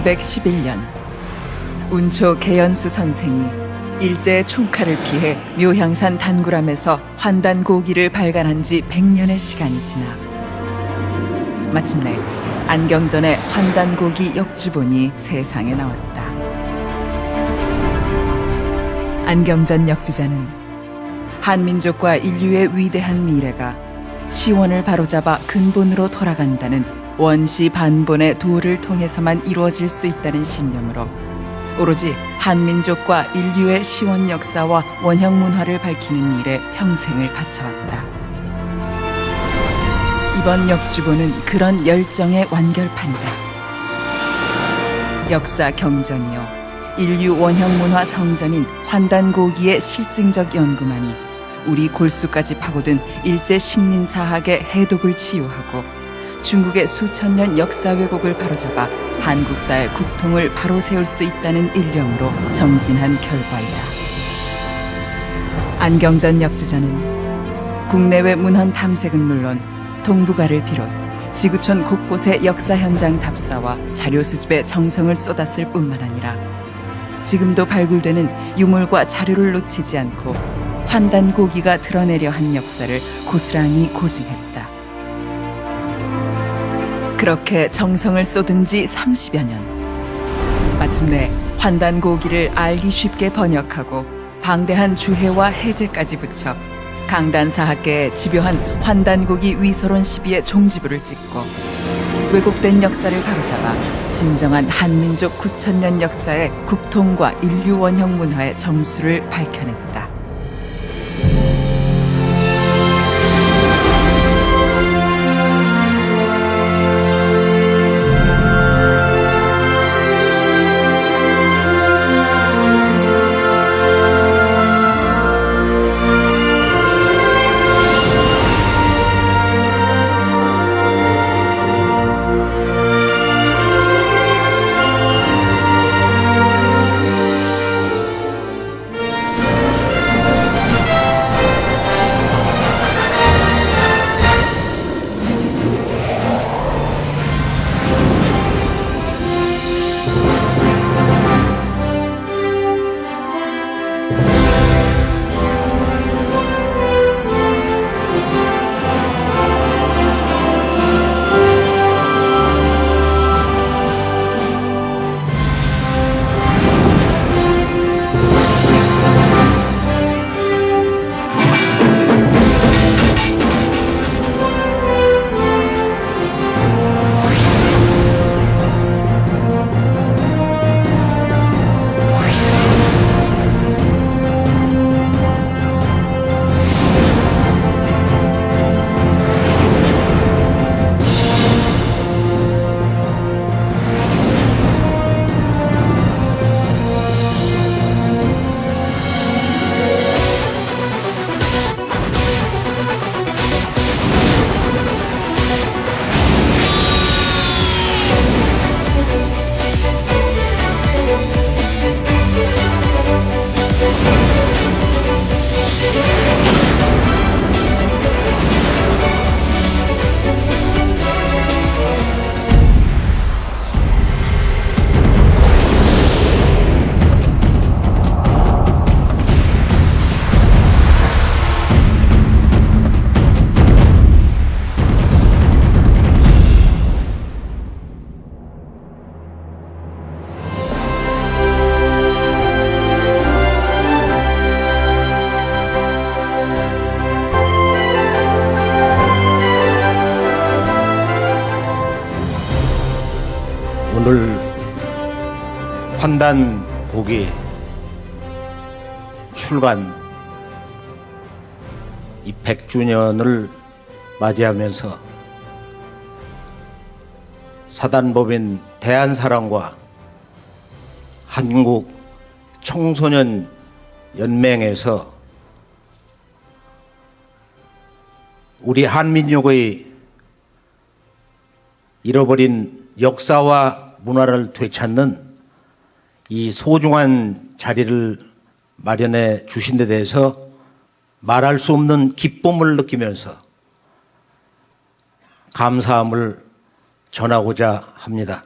(1911년) 운초 개연수 선생이 일제의 총칼을 피해 묘향산 단구람에서 환단고기를 발간한 지 100년의 시간이 지나 마침내 안경전의 환단고기 역주본이 세상에 나왔다. 안경전 역주자는 한민족과 인류의 위대한 미래가 시원을 바로잡아 근본으로 돌아간다는 원시 반본의 도를 통해서만 이루어질 수 있다는 신념으로 오로지 한민족과 인류의 시원 역사와 원형 문화를 밝히는 일에 평생을 바쳐왔다. 이번 역주본은 그런 열정의 완결판이다. 역사 경전이요 인류 원형 문화 성전인 환단고기의 실증적 연구만이 우리 골수까지 파고든 일제 식민사학의 해독을 치유하고 중국의 수천 년 역사 왜곡을 바로잡아 한국사의 국통을 바로 세울 수 있다는 일념으로 정진한 결과이다. 안경전 역주자는 국내외 문헌 탐색은 물론 동북아를 비롯 지구촌 곳곳의 역사 현장 답사와 자료 수집에 정성을 쏟았을 뿐만 아니라 지금도 발굴되는 유물과 자료를 놓치지 않고 환단고기가 드러내려 한 역사를 고스란히 고증했다. 그렇게 정성을 쏟은 지 30여 년. 마침내 환단고기를 알기 쉽게 번역하고 방대한 주해와 해제까지 붙여 강단사학계의 집요한 환단고기 위서론 시비의 종지부를 찍고 왜곡된 역사를 바로잡아 진정한 한민족 9,000년 역사의 국통과 인류 원형 문화의 정수를 밝혀냈다. 오늘 환단곡이 출간 이 100주년을 맞이하면서 사단법인 대한사랑과 한국 청소년 연맹에서 우리 한민족의 잃어버린 역사와 문화를 되찾는 이 소중한 자리를 마련해 주신 데 대해서 말할 수 없는 기쁨을 느끼면서 감사함을 전하고자 합니다.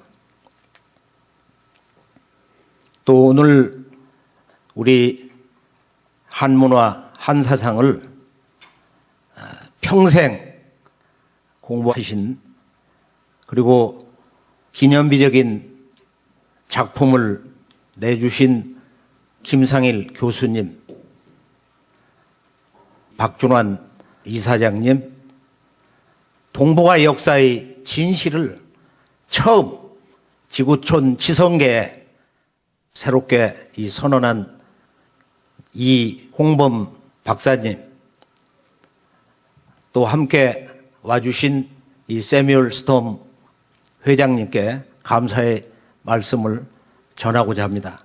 또 오늘 우리 한문화, 한사상을 평생 공부하신 그리고 기념비적인 작품을 내주신 김상일 교수님, 박준환 이사장님, 동북아 역사의 진실을 처음 지구촌 지성계에 새롭게 선언한 이홍범 박사님, 또 함께 와주신 이 세뮤얼 스톰 회장님께 감사의 말씀을 전하고자 합니다.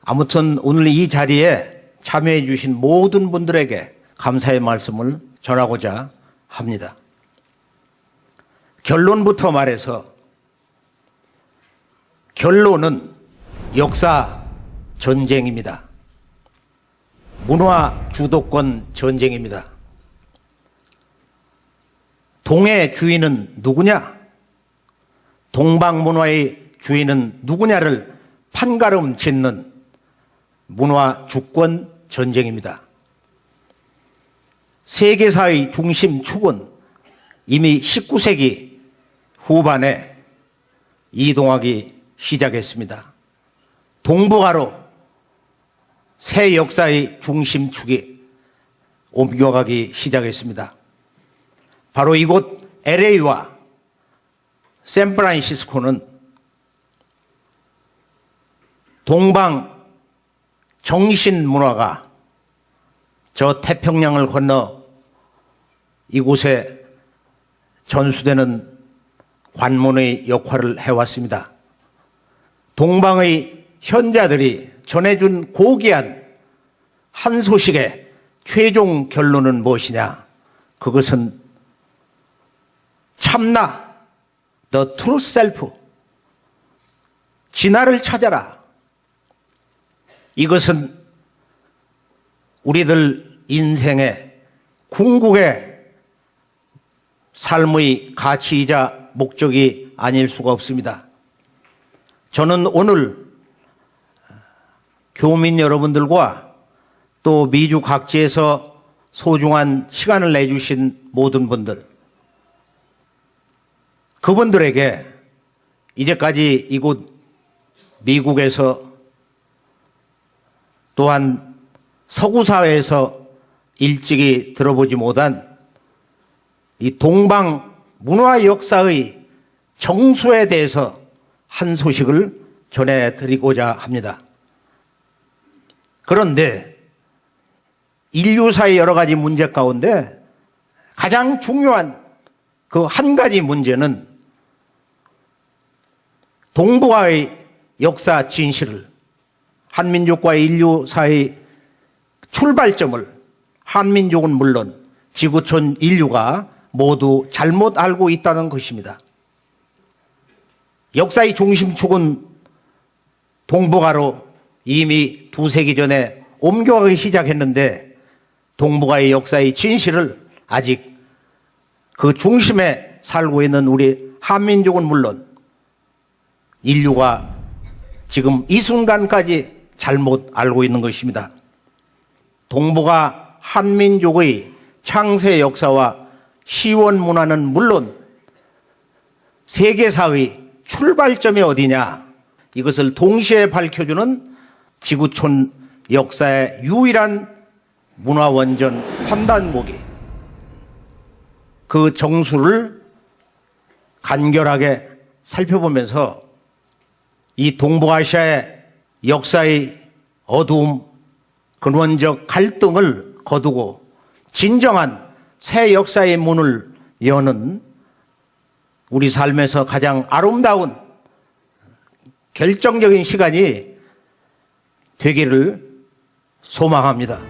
아무튼 오늘 이 자리에 참여해 주신 모든 분들에게 감사의 말씀을 전하고자 합니다. 결론부터 말해서 결론은 역사 전쟁입니다. 문화 주도권 전쟁입니다. 동의 주인은 누구냐? 동방문화의 주인은 누구냐를 판가름 짓는 문화 주권 전쟁입니다. 세계사의 중심축은 이미 19세기 후반에 이동하기 시작했습니다. 동북아로 새 역사의 중심축이 옮겨가기 시작했습니다. 바로 이곳 LA와 샌프란시스코는 동방 정신 문화가 저 태평양을 건너 이곳에 전수되는 관문의 역할을 해왔습니다. 동방의 현자들이 전해준 고귀한 한 소식의 최종 결론은 무엇이냐? 그것은 참나, the true self, 진화를 찾아라. 이것은 우리들 인생의 궁극의 삶의 가치이자 목적이 아닐 수가 없습니다. 저는 오늘 교민 여러분들과 또 미주 각지에서 소중한 시간을 내주신 모든 분들, 그분들에게 이제까지 이곳 미국에서 또한 서구사회에서 일찍이 들어보지 못한 이 동방 문화 역사의 정수에 대해서 한 소식을 전해드리고자 합니다. 그런데 인류사의 여러 가지 문제 가운데 가장 중요한 그 한 가지 문제는 동북아의 역사 진실을, 한민족과 인류 사이의 출발점을 한민족은 물론 지구촌 인류가 모두 잘못 알고 있다는 것입니다. 역사의 중심축은 동북아로 이미 2세기 전에 옮겨가기 시작했는데 동북아의 역사의 진실을 아직 그 중심에 살고 있는 우리 한민족은 물론 인류가 지금 이 순간까지 잘못 알고 있는 것입니다. 동북아 한민족의 창세 역사와 시원 문화는 물론 세계사의 출발점이 어디냐, 이것을 동시에 밝혀주는 지구촌 역사의 유일한 문화원전 판단곡이 그 정수를 간결하게 살펴보면서 이 동북아시아의 역사의 어두움, 근원적 갈등을 거두고 진정한 새 역사의 문을 여는 우리 삶에서 가장 아름다운 결정적인 시간이 되기를 소망합니다.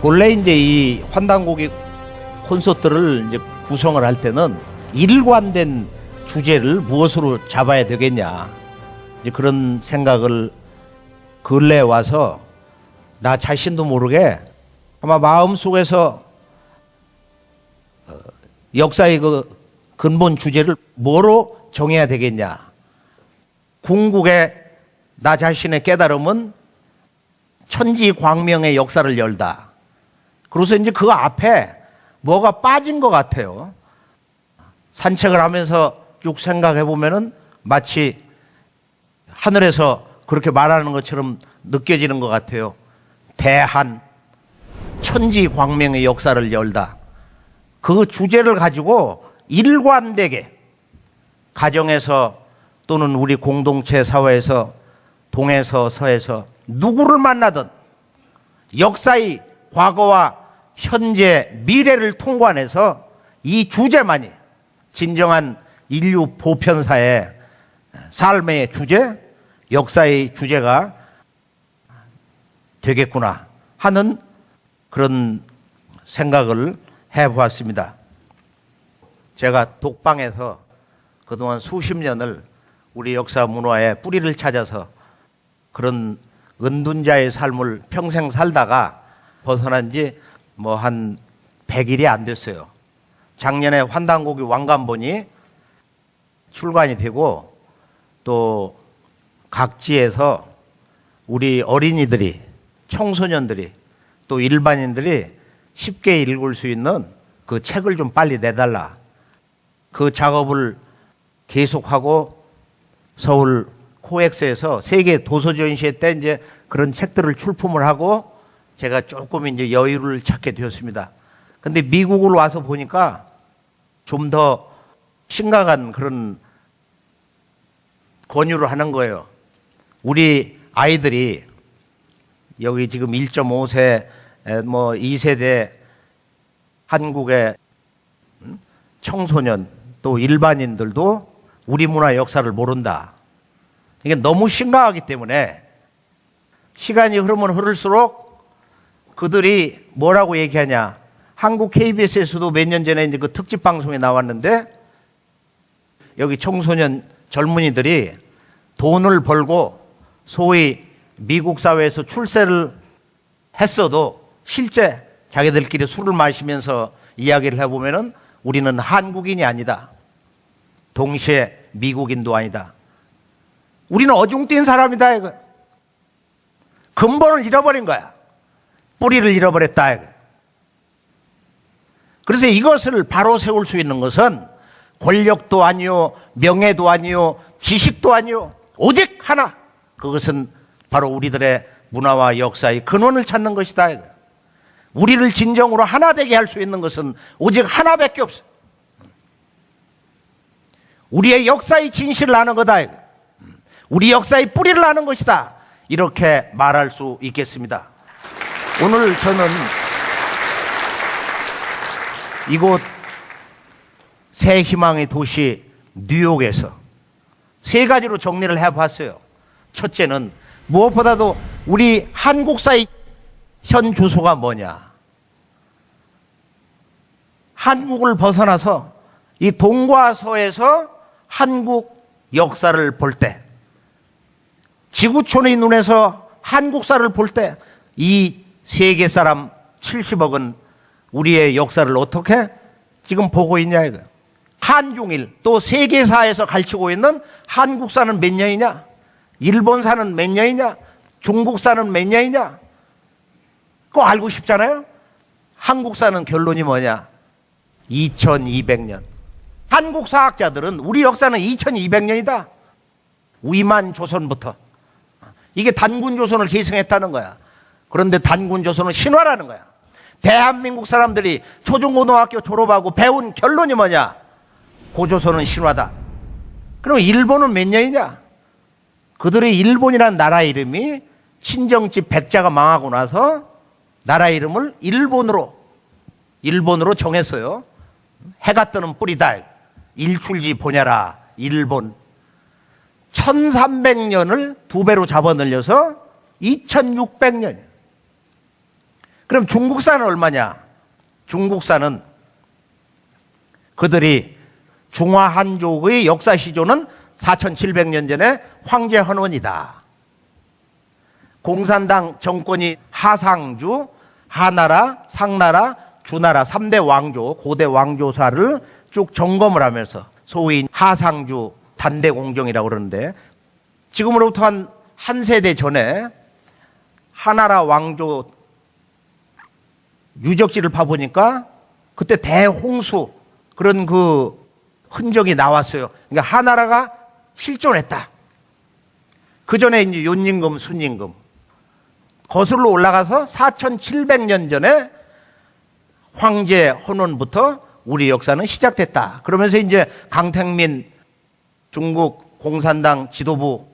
본래 이제 이 환단고기 콘서트를 이제 구성을 할 때는 일관된 주제를 무엇으로 잡아야 되겠냐, 이제 그런 생각을 근래에 와서 나 자신도 모르게 아마 마음속에서 역사의 그 근본 주제를 뭐로 정해야 되겠냐. 궁극의 나 자신의 깨달음은 천지광명의 역사를 열다. 그래서 이제 그 앞에 뭐가 빠진 것 같아요. 산책을 하면서 쭉 생각해 보면은 마치 하늘에서 그렇게 말하는 것처럼 느껴지는 것 같아요. 대한 천지광명의 역사를 열다. 그 주제를 가지고 일관되게 가정에서 또는 우리 공동체 사회에서 동에서 서에서 누구를 만나든 역사의 과거와 현재, 미래를 통관해서 이 주제만이 진정한 인류 보편사의 삶의 주제, 역사의 주제가 되겠구나 하는 그런 생각을 해보았습니다. 제가 독방에서 그동안 수십 년을 우리 역사 문화의 뿌리를 찾아서 그런 은둔자의 삶을 평생 살다가 벗어난 지 뭐 한 100일이 안 됐어요. 작년에 환단고기 왕관본이 출간이 되고 또 각지에서 우리 어린이들이, 청소년들이 또 일반인들이 쉽게 읽을 수 있는 그 책을 좀 빨리 내달라. 그 작업을 계속하고 서울 코엑스에서 세계 도서전시회 때 이제 그런 책들을 출품을 하고 제가 조금 이제 여유를 찾게 되었습니다. 근데 미국을 와서 보니까 좀 더 심각한 그런 권유를 하는 거예요. 우리 아이들이 여기 지금 1.5세, 뭐 2세대 한국의 청소년 또 일반인들도 우리 문화 역사를 모른다. 이게 너무 심각하기 때문에 시간이 흐르면 흐를수록 그들이 뭐라고 얘기하냐. 한국 KBS에서도 몇 년 전에 이제 그 특집 방송에 나왔는데 여기 청소년 젊은이들이 돈을 벌고 소위 미국 사회에서 출세를 했어도 실제 자기들끼리 술을 마시면서 이야기를 해보면은 우리는 한국인이 아니다. 동시에 미국인도 아니다. 우리는 어중뛴 사람이다. 이거. 근본을 잃어버린 거야. 뿌리를 잃어버렸다. 이거. 그래서 이것을 바로 세울 수 있는 것은 권력도 아니요, 명예도 아니요, 지식도 아니요, 오직 하나. 그것은 바로 우리들의 문화와 역사의 근원을 찾는 것이다. 이거. 우리를 진정으로 하나 되게 할 수 있는 것은 오직 하나밖에 없어. 우리의 역사의 진실을 아는 거다. 이거. 우리 역사의 뿌리를 아는 것이다. 이렇게 말할 수 있겠습니다. 오늘 저는 이곳 새 희망의 도시 뉴욕에서 세 가지로 정리를 해봤어요. 첫째는 무엇보다도 우리 한국사의 현 주소가 뭐냐. 한국을 벗어나서 이 동과 서에서 한국 역사를 볼 때, 지구촌의 눈에서 한국사를 볼 때 이 세계 사람 70억은 우리의 역사를 어떻게 지금 보고 있냐 이거. 한중일 또 세계사에서 가르치고 있는 한국사는 몇 년이냐, 일본사는 몇 년이냐, 중국사는 몇 년이냐, 그거 알고 싶잖아요. 한국사는 결론이 뭐냐, 2200년. 한국사학자들은 우리 역사는 2200년이다. 위만 조선부터 이게 단군조선을 계승했다는 거야. 그런데 단군조선은 신화라는 거야. 대한민국 사람들이 초중고등학교 졸업하고 배운 결론이 뭐냐? 고조선은 신화다. 그럼 일본은 몇 년이냐? 그들의 일본이라는 나라 이름이 친정집 백자가 망하고 나서 나라 이름을 일본으로 정했어요. 해가 뜨는 뿌리다. 일출지 보냐라. 일본. 1300년을 두 배로 잡아 늘려서 2600년. 그럼 중국사는 얼마냐? 중국사는 그들이 중화한족의 역사 시조는 4700년 전에 황제 헌원이다. 공산당 정권이 하상주, 하나라, 상나라, 주나라 3대 왕조, 고대 왕조사를 쭉 점검을 하면서 소위 하상주 단대공정이라고 그러는데 지금으로부터 한 세대 전에 하나라 왕조 유적지를 파보니까 그때 대홍수 그런 그 흔적이 나왔어요. 그러니까 하나라가 실존했다. 그 전에 이제 윤임금, 순임금 거슬러 올라가서 4700년 전에 황제 헌원부터 우리 역사는 시작됐다. 그러면서 이제 강택민 중국 공산당 지도부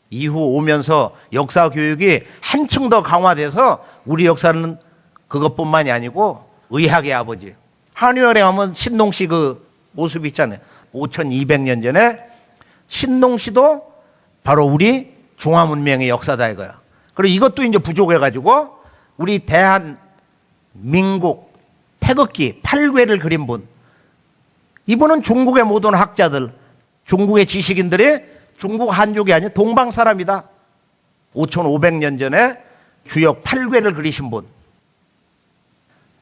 이후 오면서 역사 교육이 한층 더 강화돼서 우리 역사는 그것뿐만이 아니고 의학의 아버지 한의원에 가면 신농씨 그 모습이 있잖아요. 5200년 전에 신농씨도 바로 우리 중화문명의 역사다 이거야. 그리고 이것도 이제 부족해가지고 우리 대한민국 태극기 8궤를 그린 분, 이분은 중국의 모든 학자들, 중국의 지식인들이 중국 한족이 아닌 동방 사람이다. 5500년 전에 주역 8궤를 그리신 분,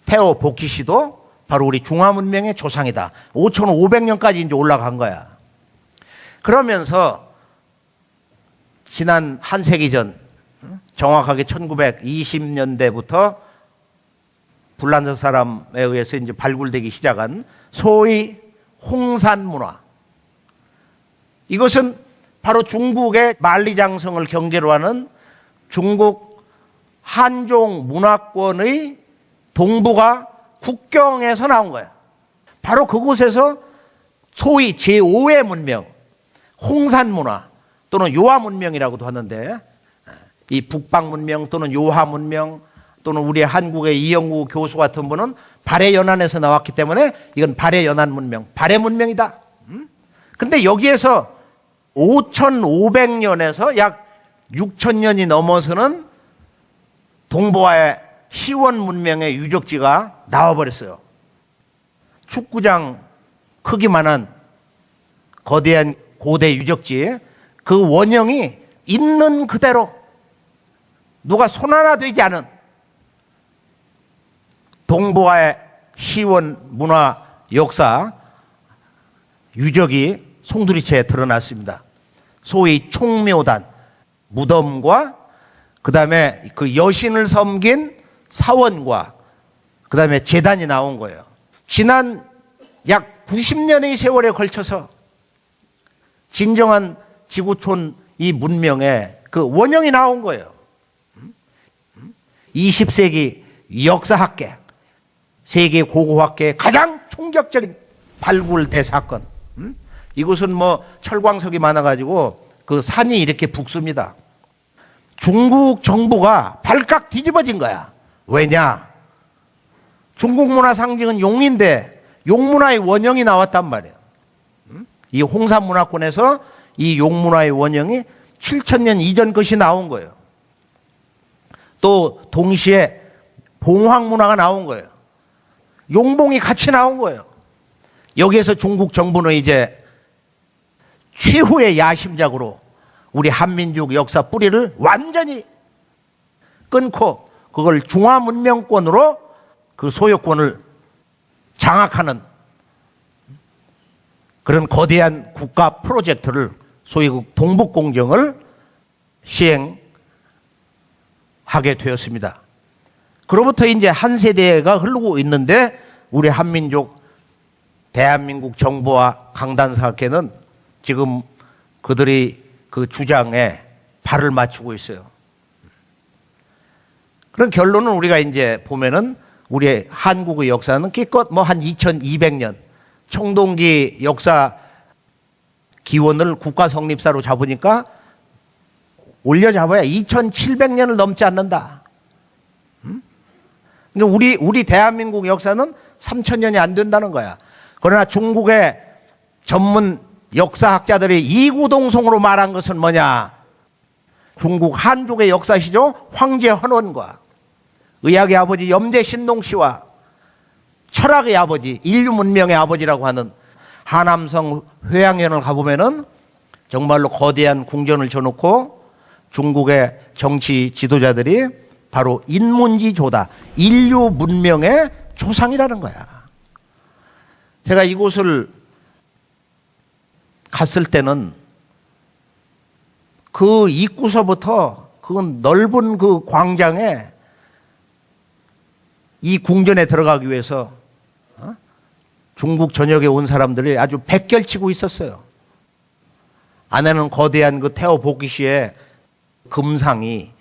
태어 복희 씨도 바로 우리 중화문명의 조상이다. 5500년까지 이제 올라간 거야. 그러면서 지난 한 세기 전, 정확하게 1920년대부터 불란서 사람에 의해서 이제 발굴되기 시작한 소위 홍산 문화. 이것은 바로 중국의 만리장성을 경계로 하는 중국 한종 문화권의 동부가 국경에서 나온 거야. 바로 그곳에서 소위 제5의 문명, 홍산 문화 또는 요하 문명이라고도 하는데, 이 북방 문명 또는 요하 문명 또는 우리 한국의 이영구 교수 같은 분은 발해연안에서 나왔기 때문에 이건 발해연안 문명, 발해 문명이다. 근데 여기에서 5500년에서 약 6000년이 넘어서는 동부와의 시원 문명의 유적지가 나와버렸어요. 축구장 크기만한 거대한 고대 유적지, 그 원형이 있는 그대로 누가 손 하나 되지 않은 동부와의 시원 문화 역사 유적이 송두리째에 드러났습니다. 소위 총묘단, 무덤과 그 다음에 그 여신을 섬긴 사원과 그 다음에 제단이 나온 거예요. 지난 약 90년의 세월에 걸쳐서 진정한 지구촌 이 문명의 그 원형이 나온 거예요. 20세기 역사학계, 세계 고고학계의 가장 충격적인 발굴 대사건. 이곳은 뭐 철광석이 많아가지고 그 산이 이렇게 북습니다. 중국 정부가 발칵 뒤집어진 거야. 왜냐? 중국 문화 상징은 용인데 용문화의 원형이 나왔단 말이에요. 이 홍산 문화권에서 이 용문화의 원형이 7000년 이전 것이 나온 거예요. 또 동시에 봉황 문화가 나온 거예요. 용봉이 같이 나온 거예요. 여기에서 중국 정부는 이제 최후의 야심작으로 우리 한민족 역사 뿌리를 완전히 끊고 그걸 중화문명권으로 그 소유권을 장악하는 그런 거대한 국가 프로젝트를 소위 그 동북공정을 시행하게 되었습니다. 그로부터 이제 한 세대가 흐르고 있는데 우리 한민족 대한민국 정부와 강단사학회는 지금 그들이 그 주장에 발을 맞추고 있어요. 그런 결론은 우리가 이제 보면은 우리 한국의 역사는 기껏 뭐 한 2200년 청동기 역사 기원을 국가 성립사로 잡으니까 올려잡아야 2700년을 넘지 않는다. 그러니까 우리 대한민국 역사는 3000년이 안 된다는 거야. 그러나 중국의 전문 역사학자들이 이구동성으로 말한 것은 뭐냐? 중국 한족의 역사시죠. 황제 헌원과 의학의 아버지 염제신동 씨와 철학의 아버지, 인류 문명의 아버지라고 하는 하남성 회양연을 가보면은 정말로 거대한 궁전을 쳐놓고 중국의 정치 지도자들이 바로 인문지조다, 인류 문명의 조상이라는 거야. 제가 이곳을 갔을 때는 그 입구서부터 그 넓은 그 광장에 이 궁전에 들어가기 위해서 중국 전역에 온 사람들이 아주 백결치고 있었어요. 안에는 거대한 그 태어 보기시의 금상이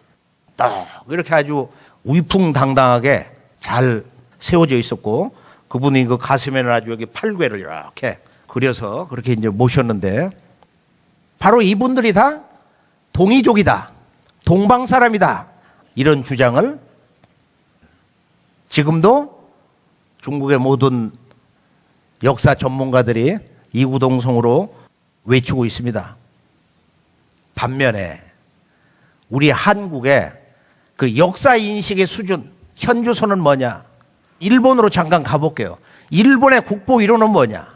딱 이렇게 아주 위풍당당하게 잘 세워져 있었고, 그분이 그 가슴에는 아주 여기 팔괘를 이렇게 그려서 그렇게 이제 모셨는데, 바로 이분들이 다 동이족이다, 동방 사람이다, 이런 주장을 지금도 중국의 모든 역사 전문가들이 이구동성으로 외치고 있습니다. 반면에 우리 한국의 그 역사 인식의 수준, 현주소는 뭐냐? 일본으로 잠깐 가볼게요. 일본의 국보 1호는 뭐냐?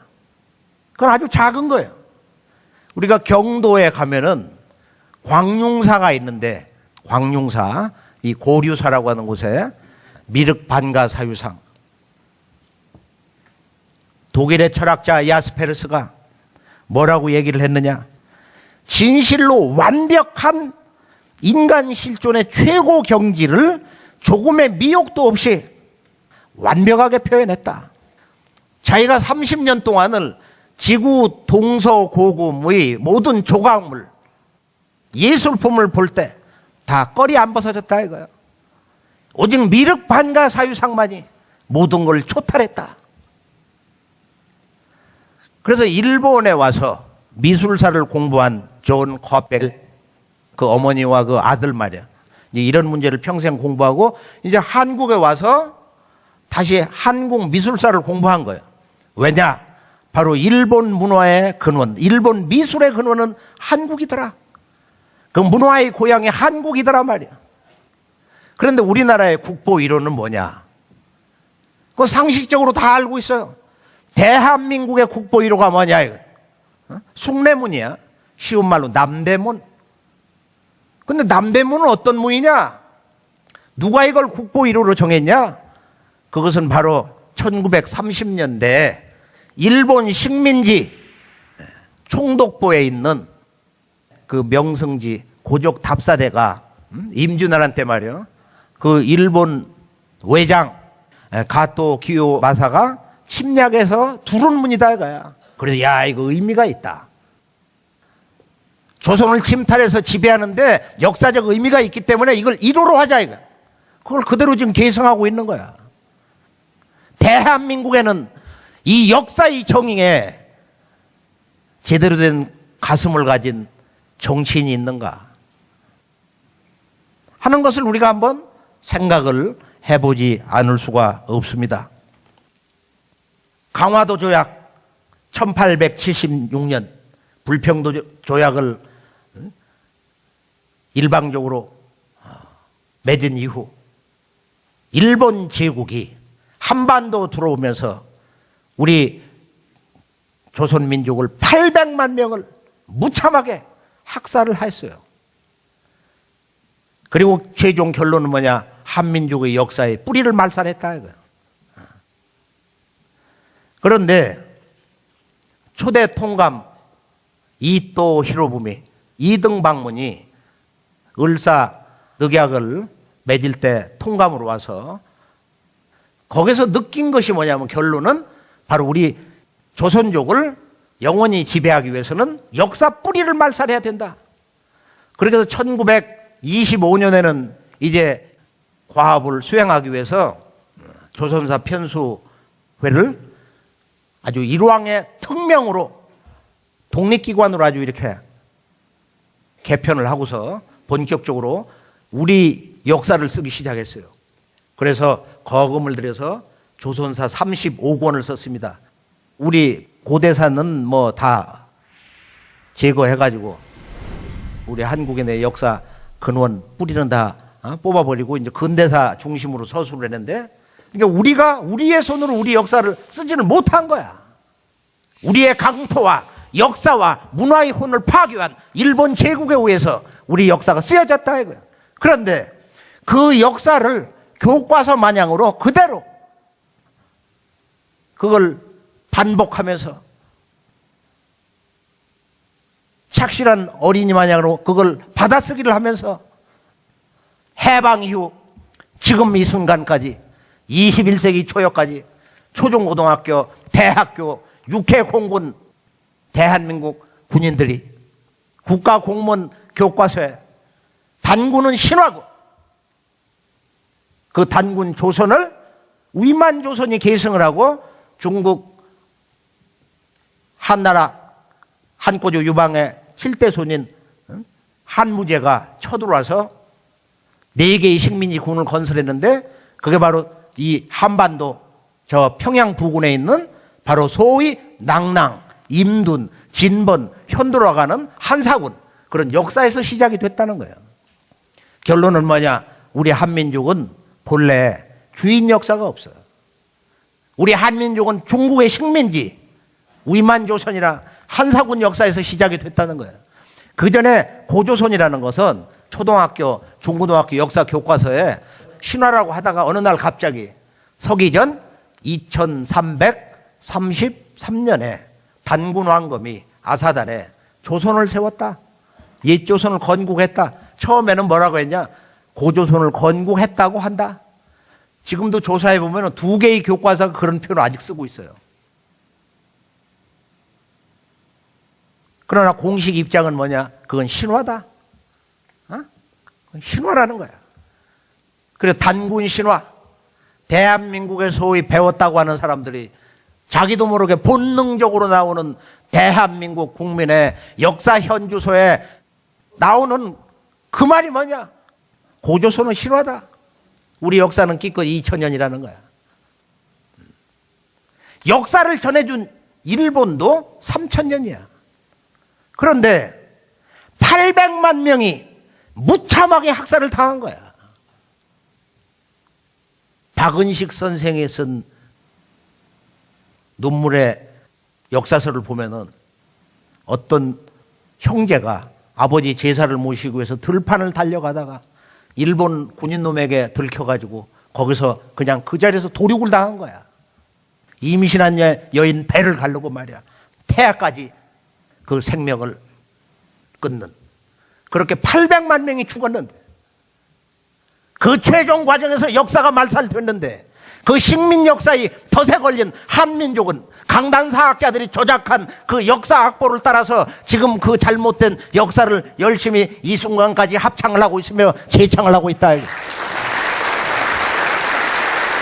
그건 아주 작은 거예요. 우리가 경도에 가면은 광룡사가 있는데, 광룡사, 이 고류사라고 하는 곳에 미륵반가 사유상, 독일의 철학자 야스페르스가 뭐라고 얘기를 했느냐? 진실로 완벽한 인간 실존의 최고 경지를 조금의 미혹도 없이 완벽하게 표현했다. 자기가 30년 동안을 지구 동서고금의 모든 조각물, 예술품을 볼 때 다 꺼리 안 벗어졌다 이거예요. 오직 미륵반가 사유상만이 모든 걸 초탈했다. 그래서 일본에 와서 미술사를 공부한 존 커벨, 그 어머니와 그 아들 말이야, 이런 문제를 평생 공부하고 이제 한국에 와서 다시 한국 미술사를 공부한 거예요. 왜냐? 바로 일본 문화의 근원, 일본 미술의 근원은 한국이더라. 그 문화의 고향이 한국이더라 말이야. 그런데 우리나라의 국보 1호는 뭐냐? 그거 상식적으로 다 알고 있어요. 대한민국의 국보 1호가 뭐냐 이거? 숭례문이야. 쉬운 말로 남대문. 근데 남대문은 어떤 문이냐? 누가 이걸 국보 1호로 정했냐? 그것은 바로 1930년대 일본 식민지 총독부에 있는 그 명성지 고족 답사대가 임준환한테 말이요, 그 일본 외장 가토 기요마사가 침략해서 두른 문이다 이거야. 그래서 야, 이거 의미가 있다. 조선을 침탈해서 지배하는데 역사적 의미가 있기 때문에 이걸 1호로 하자 이거. 그걸 그대로 지금 계승하고 있는 거야. 대한민국에는 이 역사의 정의에 제대로 된 가슴을 가진 정치인이 있는가 하는 것을 우리가 한번 생각을 해보지 않을 수가 없습니다. 강화도 조약 1876년 불평도 조약을 일방적으로 맺은 이후 일본 제국이 한반도 들어오면서 우리 조선민족을 800만 명을 무참하게 학살을 했어요. 그리고 최종 결론은 뭐냐? 한민족의 역사에 뿌리를 말살했다 이거예요. 그런데 초대 통감 이또 히로부미 2등 방문이 을사늑약을 맺을 때 통감으로 와서 거기서 느낀 것이 뭐냐면, 결론은 바로 우리 조선족을 영원히 지배하기 위해서는 역사 뿌리를 말살해야 된다. 그렇게 해서 1925년에는 이제 과업을 수행하기 위해서 조선사 편수회를 아주 일왕의 특명으로 독립기관으로 아주 이렇게 개편을 하고서 본격적으로 우리 역사를 쓰기 시작했어요. 그래서 거금을 들여서 조선사 35권을 썼습니다. 우리 고대사는 뭐 다 제거해가지고 우리 한국의 내 역사 근원 뿌리는 다 뽑아버리고 이제 근대사 중심으로 서술을 했는데, 그러니까 우리가 우리의 손으로 우리 역사를 쓰지는 못한 거야. 우리의 강토와 역사와 문화의 혼을 파괴한 일본 제국에 의해서 우리 역사가 쓰여졌다 이거야. 그런데 그 역사를 교과서 마냥으로 그대로 그걸 반복하면서 착실한 어린이 마냥으로 그걸 받아쓰기를 하면서 해방 이후 지금 이 순간까지 21세기 초여까지 초중고등학교, 대학교, 육해공군 대한민국 군인들이 국가공무원 교과서에 단군은 신화고 그 단군 조선을 위만조선이 계승을 하고 중국 한나라 한꼬조 유방의 7대 손인 한무제가 쳐들어와서 4개의 식민지 군을 건설했는데 그게 바로 이 한반도 저 평양 부근에 있는 바로 소위 낭랑, 임둔, 진번, 현도로 가는 한사군, 그런 역사에서 시작이 됐다는 거예요. 결론은 뭐냐? 우리 한민족은 본래 주인 역사가 없어요. 우리 한민족은 중국의 식민지, 위만조선이나 한사군 역사에서 시작이 됐다는 거예요. 그 전에 고조선이라는 것은 초등학교, 중고등학교 역사 교과서에 신화라고 하다가 어느 날 갑자기 서기전 2333년에 단군 왕검이 아사단에 조선을 세웠다. 옛 조선을 건국했다. 처음에는 뭐라고 했냐? 고조선을 건국했다고 한다. 지금도 조사해 보면 2개의 교과서가 그런 표현을 아직 쓰고 있어요. 그러나 공식 입장은 뭐냐? 그건 신화다. 신화라는 거야. 그래서 단군 신화, 대한민국에 소위 배웠다고 하는 사람들이 자기도 모르게 본능적으로 나오는 대한민국 국민의 역사 현주소에 나오는 그 말이 뭐냐? 고조선은 신화다. 우리 역사는 기껏 2000년이라는 거야. 역사를 전해준 일본도 3000년이야. 그런데 800만 명이 무참하게 학살을 당한 거야. 박은식 선생이 쓴 논문의 역사서를 보면은 어떤 형제가 아버지 제사를 모시기 위해서 들판을 달려가다가 일본 군인놈에게 들켜가지고 거기서 그냥 그 자리에서 도륙을 당한 거야. 임신한 여인 배를 가르고 말이야. 태아까지 그 생명을 끊는. 그렇게 800만 명이 죽었는데 그 최종 과정에서 역사가 말살됐는데 그 식민 역사의 덫에 걸린 한민족은 강단사학자들이 조작한 그 역사 악보를 따라서 지금 그 잘못된 역사를 열심히 이 순간까지 합창을 하고 있으며 재창을 하고 있다.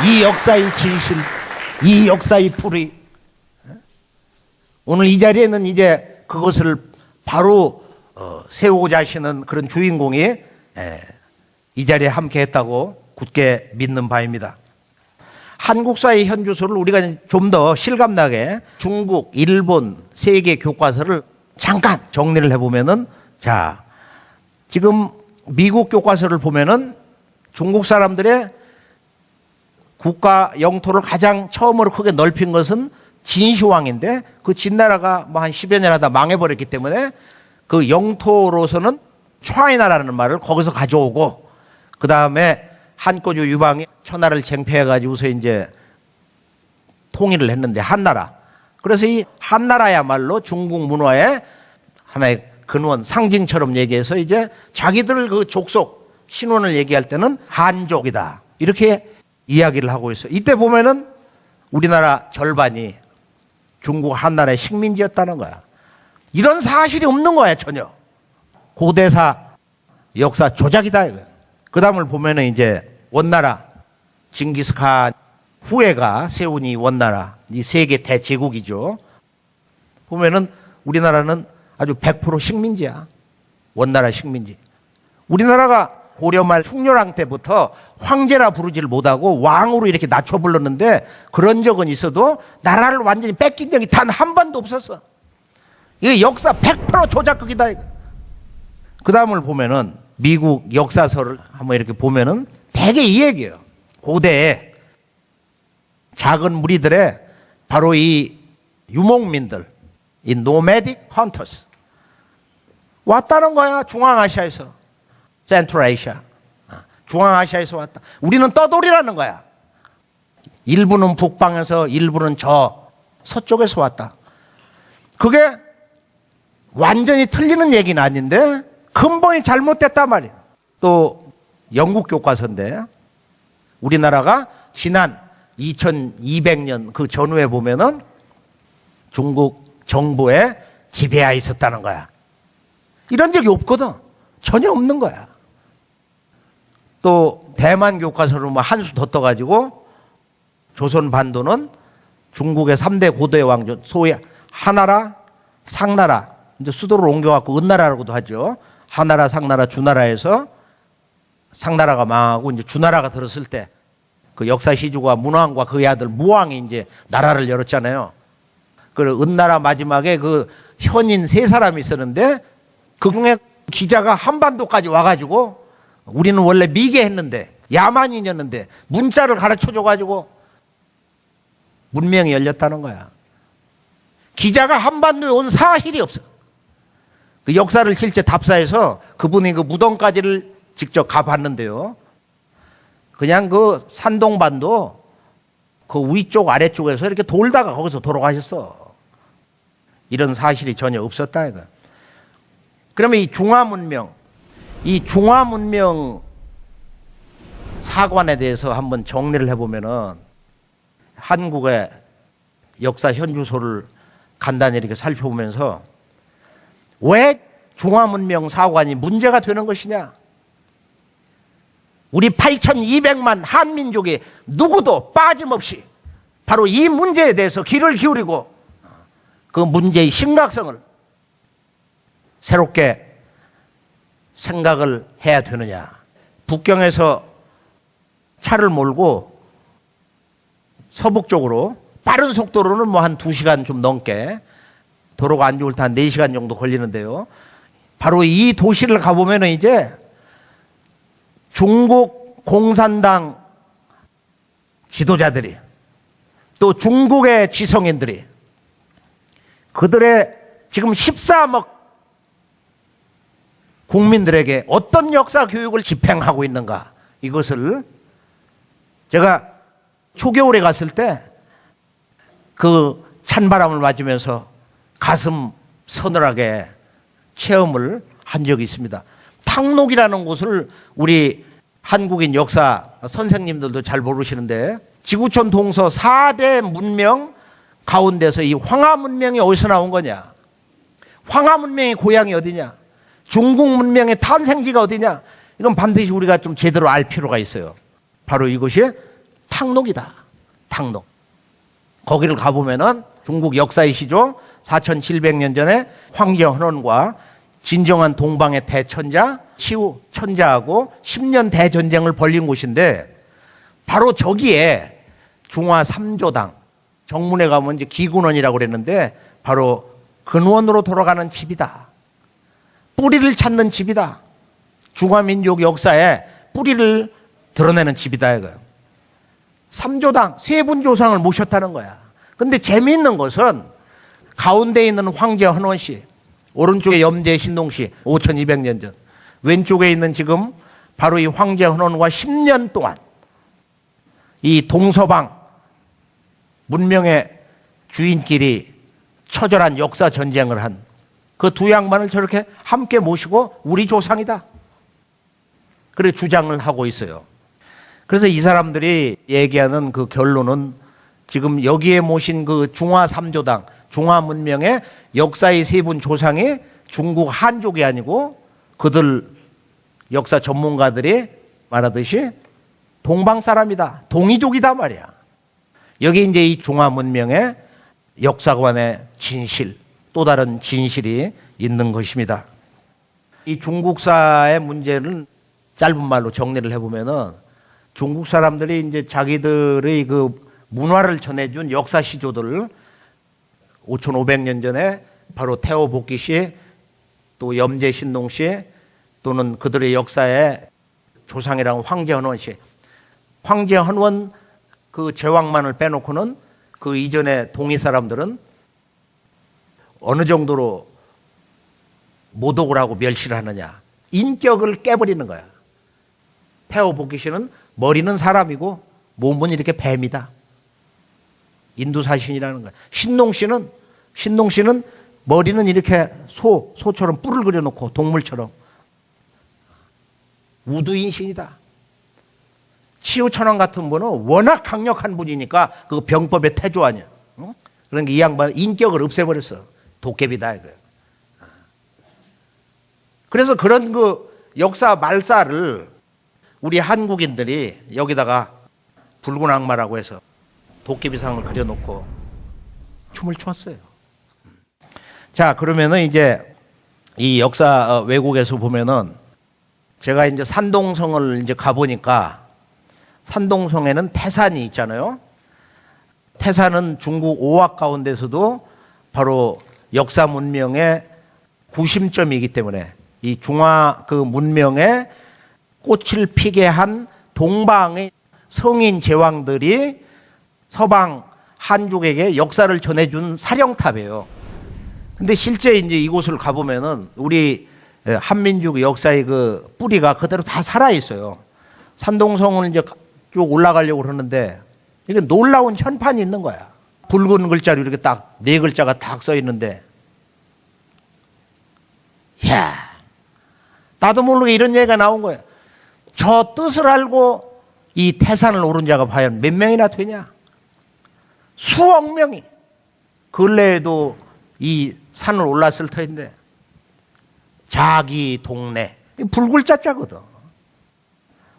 이 역사의 진실, 이 역사의 풀이. 오늘 이 자리에는 이제 그것을 바로 세우고자 하시는 그런 주인공이 이 자리에 함께 했다고 굳게 믿는 바입니다. 한국사의 현주소를 우리가 좀 더 실감나게 중국, 일본, 세계 교과서를 잠깐 정리를 해보면은, 자, 지금 미국 교과서를 보면은 중국 사람들의 국가 영토를 가장 처음으로 크게 넓힌 것은 진시황인데 그 진나라가 뭐 한 10여 년 하다 망해버렸기 때문에 그 영토로서는 차이나라는 말을 거기서 가져오고, 그 다음에 한꼬주 유방이 천하를 쟁패해가지고서 이제 통일을 했는데 한나라. 그래서 이 한나라야말로 중국 문화의 하나의 근원, 상징처럼 얘기해서 이제 자기들 그 족속, 신원을 얘기할 때는 한족이다. 이렇게 이야기를 하고 있어요. 이때 보면은 우리나라 절반이 중국 한나라의 식민지였다는 거야. 이런 사실이 없는 거야, 전혀. 고대사 역사 조작이다 이거. 그 다음을 보면은 이제 원나라 징기스칸 후예가 세운 이 원나라 이 세계 대제국이죠. 보면은 우리나라는 아주 100% 식민지야. 원나라 식민지. 우리나라가 고려말 숭렬왕 때부터 황제라 부르지를 못하고 왕으로 이렇게 낮춰 불렀는데 그런 적은 있어도 나라를 완전히 뺏긴 적이 단 한 번도 없었어. 이게 역사 100% 조작극이다 이거. 그 다음을 보면은 미국 역사서를 한번 이렇게 보면은 대개 이 얘기예요. 고대에 작은 무리들의 바로 이 유목민들, 이 노매딕 헌터스 왔다는 거야. 중앙아시아에서, 센트럴아시아, 중앙아시아에서 왔다. 우리는 떠돌이라는 거야. 일부는 북방에서, 일부는 저 서쪽에서 왔다. 그게 완전히 틀리는 얘기는 아닌데 근본이 잘못됐단 말이야. 또 영국 교과서인데 우리나라가 지난 2200년 그 전후에 보면은 중국 정부의 지배하에 있었다는 거야. 이런 적이 없거든. 전혀 없는 거야. 또 대만 교과서를 뭐 한 수 더 떠가지고 조선 반도는 중국의 3대 고도의 왕조, 소위 하나라, 상나라, 이제 수도를 옮겨갖고 은나라라고도 하죠. 하나라, 상나라, 주나라에서 상나라가 망하고 이제 주나라가 들었을 때 그 역사 시주가 문왕과 그의 아들 무왕이 이제 나라를 열었잖아요. 그 은나라 마지막에 그 현인 3사람이 있었는데 그 중에 기자가 한반도까지 와가지고 우리는 원래 미개했는데 야만인이었는데 문자를 가르쳐줘가지고 문명이 열렸다는 거야. 기자가 한반도에 온 사실이 없어. 그 역사를 실제 답사해서 그분이 그 무덤까지를 직접 가봤는데요. 그냥 그 산동반도 그 위쪽 아래쪽에서 이렇게 돌다가 거기서 돌아가셨어. 이런 사실이 전혀 없었다 이거. 그러면 이 중화문명, 이 중화문명 사관에 대해서 한번 정리를 해보면은 한국의 역사 현주소를 간단히 이렇게 살펴보면서 왜 중화문명 사관이 문제가 되는 것이냐? 우리 8200만 한민족이 누구도 빠짐없이 바로 이 문제에 대해서 귀를 기울이고 그 문제의 심각성을 새롭게 생각을 해야 되느냐. 북경에서 차를 몰고 서북쪽으로 빠른 속도로는 뭐 한 2시간 좀 넘게, 도로가 안 좋을 때 한 4시간 정도 걸리는데요. 바로 이 도시를 가보면 이제 중국 공산당 지도자들이 또 중국의 지성인들이 그들의 지금 14억 국민들에게 어떤 역사 교육을 집행하고 있는가, 이것을 제가 초겨울에 갔을 때 그 찬바람을 맞으면서 가슴 서늘하게 체험을 한 적이 있습니다. 탕록이라는 곳을 우리 한국인 역사 선생님들도 잘 모르시는데 지구촌 동서 4대 문명 가운데서 이 황하 문명이 어디서 나온 거냐? 황하 문명의 고향이 어디냐? 중국 문명의 탄생지가 어디냐? 이건 반드시 우리가 좀 제대로 알 필요가 있어요. 바로 이것이 탕록이다. 탕록. 거기를 가보면은 중국 역사의 시조 4700년 전에 황제 헌원과 진정한 동방의 대천자 치우 천자하고 10년 대전쟁을 벌린 곳인데 바로 저기에 중화 3조당 정문에 가면 이제 기군원이라고 그랬는데 바로 근원으로 돌아가는 집이다. 뿌리를 찾는 집이다. 중화민족 역사에 뿌리를 드러내는 집이다 이거예요. 3조당 세 분 조상을 모셨다는 거야. 근데 재미있는 것은 가운데 있는 황제 헌원 씨, 오른쪽에 염제 신동 씨 5200년 전, 왼쪽에 있는 지금 바로 이 황제 헌원과 10년 동안 이 동서방 문명의 주인끼리 처절한 역사 전쟁을 한 그 두 양반을 저렇게 함께 모시고 우리 조상이다. 그래 주장을 하고 있어요. 그래서 이 사람들이 얘기하는 그 결론은 지금 여기에 모신 그 중화 3조당, 중화 문명의 역사의 세 분 조상이 중국 한족이 아니고 그들 역사 전문가들이 말하듯이 동방 사람이다, 동이족이다 말이야. 여기 이제 이 중화 문명의 역사관의 진실, 또 다른 진실이 있는 것입니다. 이 중국사의 문제는 짧은 말로 정리를 해보면은 중국 사람들이 이제 자기들의 그 문화를 전해준 역사 시조들을 5,500년 전에 바로 태오복기 씨, 또 염제 신동 씨, 또는 그들의 역사의 조상이라는 황제헌원 씨, 황제헌원 그 제왕만을 빼놓고는 그 이전에 동이 사람들은 어느 정도로 모독을 하고 멸시를 하느냐, 인격을 깨버리는 거야. 태오복기 씨는 머리는 사람이고 몸은 이렇게 뱀이다, 인두사신이라는 거야. 신동 씨는 머리는 이렇게 소처럼 뿔을 그려놓고 동물처럼 우두인신이다. 치우천왕 같은 분은 워낙 강력한 분이니까 그 병법의 태조 아니야. 그러니까 이 양반 인격을 없애버렸어. 도깨비다 이거야. 그래서 그런 그 역사 말살을 우리 한국인들이 여기다가 붉은 악마라고 해서 도깨비상을 그려놓고 춤을 췄어요. 자, 그러면은 이제 이 역사 왜곡에서 보면은 제가 이제 산동성을 이제 가보니까 산동성에는 태산이 있잖아요. 태산은 중국 5학 가운데서도 바로 역사 문명의 구심점이기 때문에 이 중화 그 문명의 꽃을 피게 한 동방의 성인 제왕들이 서방 한족에게 역사를 전해준 사령탑이에요. 근데 실제 이제 이곳을 가보면은 우리 한민족 역사의 그 뿌리가 그대로 다 살아있어요. 산동성을 이제 쭉 올라가려고 그러는데 이게 놀라운 현판이 있는 거야. 붉은 글자로 이렇게 딱 네 글자가 딱 써 있는데, 이야, 나도 모르게 이런 얘기가 나온 거야. 저 뜻을 알고 이 태산을 오른 자가 과연 몇 명이나 되냐? 수억 명이. 근래에도 이 산을 올랐을 터인데, 자기 동네, 불글자자거든.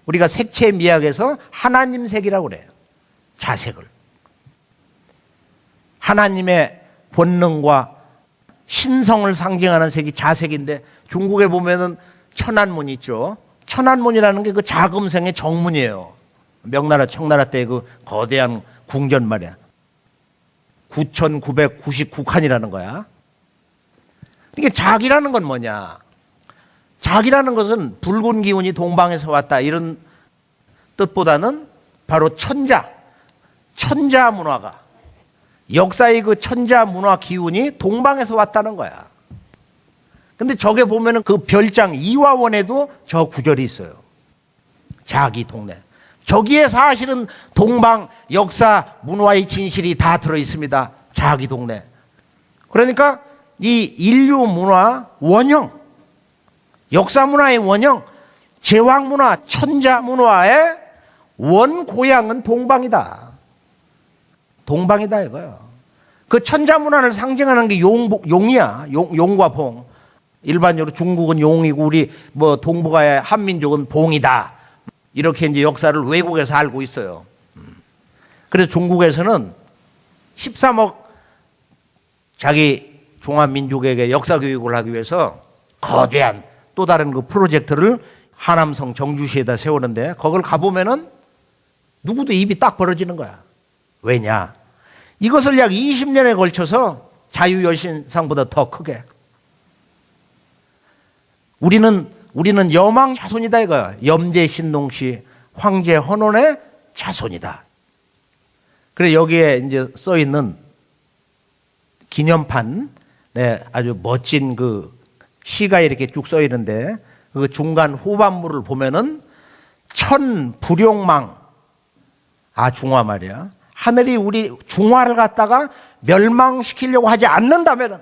우리가 색채 미학에서 하나님 색이라고 그래요. 자색을. 하나님의 본능과 신성을 상징하는 색이 자색인데, 중국에 보면은 천안문 있죠. 천안문이라는 게 그 자금성의 정문이에요. 명나라 청나라 때 그 거대한 궁전 말이야. 9,999칸이라는 거야. 이게 작이라는 건 뭐냐? 작이라는 것은 붉은 기운이 동방에서 왔다, 이런 뜻보다는 바로 천자 문화가, 역사의 그 천자 문화 기운이 동방에서 왔다는 거야. 근데 저게 보면은 그 별장 이화원에도 저 구절이 있어요. 자기 동네. 저기에 사실은 동방 역사 문화의 진실이 다 들어 있습니다. 자기 동네. 그러니까 이 인류 문화 원형, 역사 문화의 원형, 제왕 문화, 천자 문화의 원 고향은 동방이다. 동방이다 이거요. 그 천자 문화를 상징하는 게 용이야. 용과 봉. 일반적으로 중국은 용이고 우리 뭐 동북아의 한민족은 봉이다. 이렇게 이제 역사를 외국에서 알고 있어요. 그래서 중국에서는 13억 자기 중화민족에게 역사 교육을 하기 위해서 거대한 또 다른 그 프로젝트를 하남성 정주시에다 세우는데, 거길 가보면은 누구도 입이 딱 벌어지는 거야. 왜냐? 이것을 약 20년에 걸쳐서 자유여신상보다 더 크게. 우리는 여망 자손이다 이거야. 염제 신동씨, 황제 헌원의 자손이다. 그래 여기에 이제 써 있는 기념판, 네, 아주 멋진 그 시가 이렇게 쭉 써 있는데, 그 중간 후반부를 보면은 천불용망, 중화 말이야. 하늘이 우리 중화를 갖다가 멸망시키려고 하지 않는다면은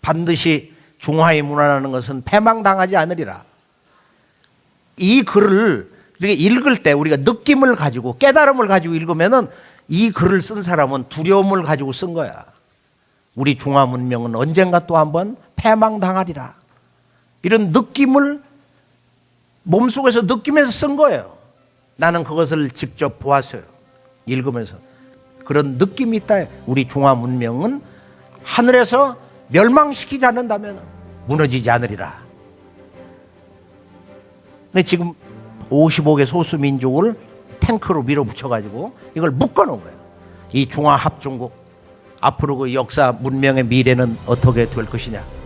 반드시 중화의 문화라는 것은 패망당하지 않으리라. 이 글을 이렇게 읽을 때 우리가 느낌을 가지고 깨달음을 가지고 읽으면은 이 글을 쓴 사람은 두려움을 가지고 쓴 거야. 우리 중화 문명은 언젠가 또 한번 패망당하리라. 이런 느낌을 몸속에서 느끼면서 쓴 거예요. 나는 그것을 직접 보았어요. 읽으면서. 그런 느낌이 있다. 우리 중화 문명은 하늘에서 멸망시키지 않는다면 무너지지 않으리라. 근데 지금 55개 소수민족을 탱크로 밀어붙여가지고 이걸 묶어놓은 거예요. 이 중화합중국 앞으로 그 역사 문명의 미래는 어떻게 될 것이냐.